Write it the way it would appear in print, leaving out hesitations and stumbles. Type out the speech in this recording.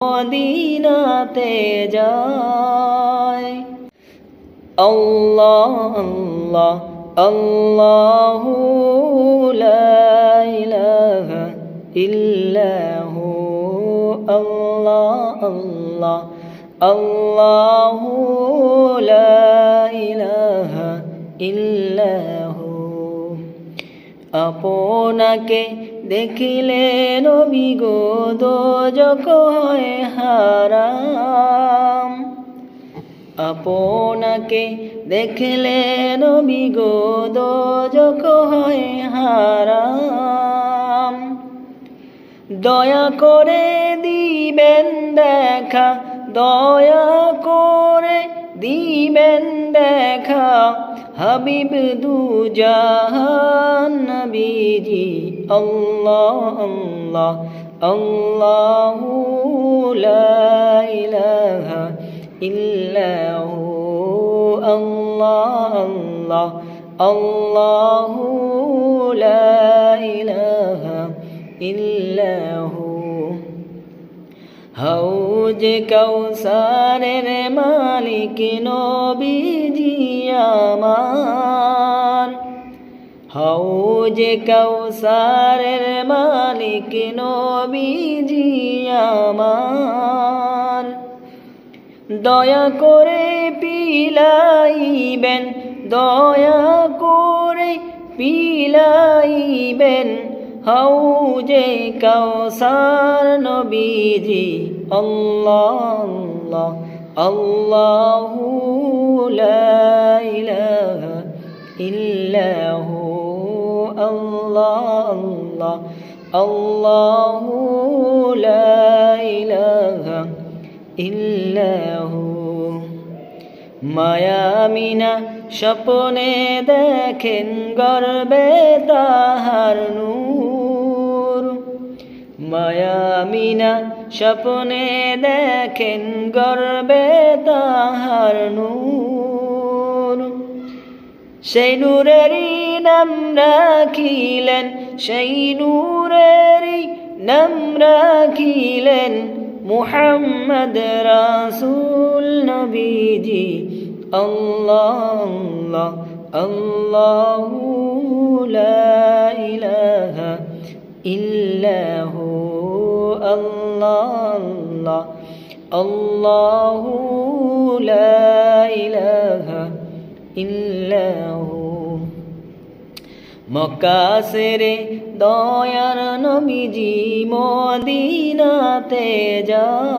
মদিনাতে যায়। আল্লাহ আল্লাহ আল্লাহু লা ইলাহা ইল্লাহু আল্লাহ আল্লাহ আল্লাহু লা ইলাহা ইল্লাহু। আপনাকে দেখিলে নবী গো দোজখ হয় হারাম। আপনাকে দেখলে নবী গো দোজখ হয় হারাম। দয়া করে দিবেন দেখা, দয়া করে দিবেন দেখা, হাবিব দুজাহান নবীজি। আল্লাহ আল্লাহ আল্লাহু লা ইলাহা ইল্লাহু আল্লাহ আল্লাহ আল্লাহু লা ইলাহা ইল্লাহু। হাউজে কাউসারের মালিক নবীজি আমার। হাউজে কাউসারের মালিক নবীজি আমার। দয়া করে পিলাইবেন, দয়া করে পিলাইবেন হাউজে কাউসার নবীজি। আল্লাহ আল্লাহ আল্লাহু লা ইলাহা ইল্লাহু আল্লাহ আল্লাহ আল্লাহু লা ইলাহা ইল্লাহু। মায়ামিনা স্বপ্নে দেখেন গর্বে তাহার নূর। মায়ামিনা স্বপ্নে দেখেন গর্বে তাহার নূর। সেই নূরেরই নাম রাখিলেন, সেই নূরেরই নাম রাখিলেন মুহাম্মদ রাসূল নবীজি। আল্লাহ আল্লাহ আল্লাহু লা ইলাহা ইল্লাহু আল্লাহ আল্লাহ আল্লাহু লা ইলাহা ইল্লাহু। মক্কা সেরে দয়ার নবীজি মদিনাতে যায়।